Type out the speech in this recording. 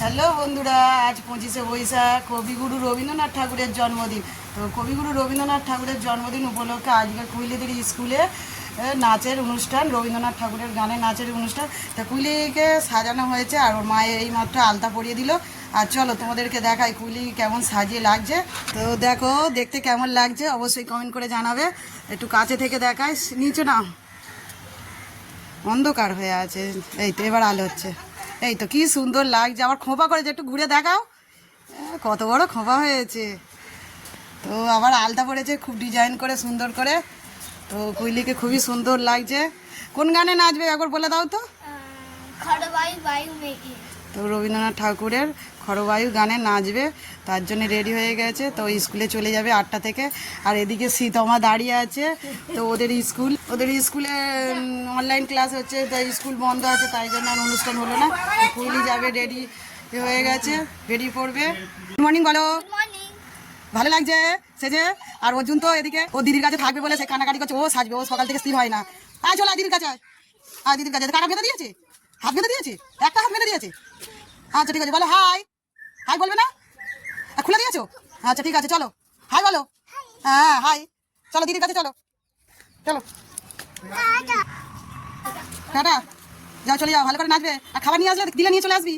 Hello বন্ধুরা, আজ 25শে বৈশাখ কবিগুরু রবীন্দ্রনাথ ঠাকুরের জন্মদিন। তো কবিগুরু রবীন্দ্রনাথ ঠাকুরের জন্মদিন উপলক্ষে আজকে কুইলিদের স্কুলে নাচের অনুষ্ঠান, রবীন্দ্রনাথ ঠাকুরের গানে নাচের অনুষ্ঠান। তো কুইলিকে সাজানো হয়েছে আর ওর মায়ের এইমাত্র আলতা পরিয়ে দিল। আর চলো তোমাদেরকে দেখাই কুইলি কেমন সাজিয়ে লাগছে। তো দেখো দেখতে কেমন লাগছে অবশ্যই কমেন্ট করে জানাবে। একটু কাছে থেকে দেখাই, নিচে না অন্ধকার হয়ে আছে, এই তো এবার আলো হচ্ছে। এই তো কি সুন্দর লাগছে, আবার খোঁপা করেছে, একটু ঘুরে দেখাও কত বড় খোঁপা হয়েছে। তো আবার আলতা পড়েছে খুব ডিজাইন করে সুন্দর করে। তো কুইলিকে খুবই সুন্দর লাগছে। কোন গানে নাচবে একবার বলে দাও তো। তো রবীন্দ্রনাথ ঠাকুরের খরবায়ু গানে নাচবে, তার জন্য রেডি হয়ে গেছে। তো স্কুলে চলে যাবে 8টা থেকে। আর এদিকে সীতমা দাঁড়িয়ে আছে। তো ওদের স্কুলে অনলাইন ক্লাস হচ্ছে, তাই স্কুল বন্ধ আছে, তাই জন্য আর অনুষ্ঠান হলো না। কুইলি যাবে, রেডি হয়ে গেছে, রেডি পড়বে। গুড মর্নিং বলো। ভালো লাগছে সেজে। আর অর্জুন তো এদিকে ও দিদির কাছে থাকবে বলে সে কানাকাটি করছে, ও সাজবে, ও সকাল থেকে স্থির হয় না। আয় চলো দিদির কাছে, আয় দিদির কাছে। কাটা বেঁধে দিয়েছে, হাত বেঁধে দিয়েছে, একটা হাত বেঁধে দিয়েছে। আচ্ছা ঠিক আছে, বলো হাই। হাই বলবে না, খুলে দিয়েছো? আচ্ছা ঠিক আছে, চলো হাই বলো। হ্যাঁ হাই, চলো দিদির কাছে চলো, চলো টাটা। যাও চলে যাও, ভালো করে নাচবে। আর খাবার নিয়ে আসলে দিলে নিয়ে চলে আসবি।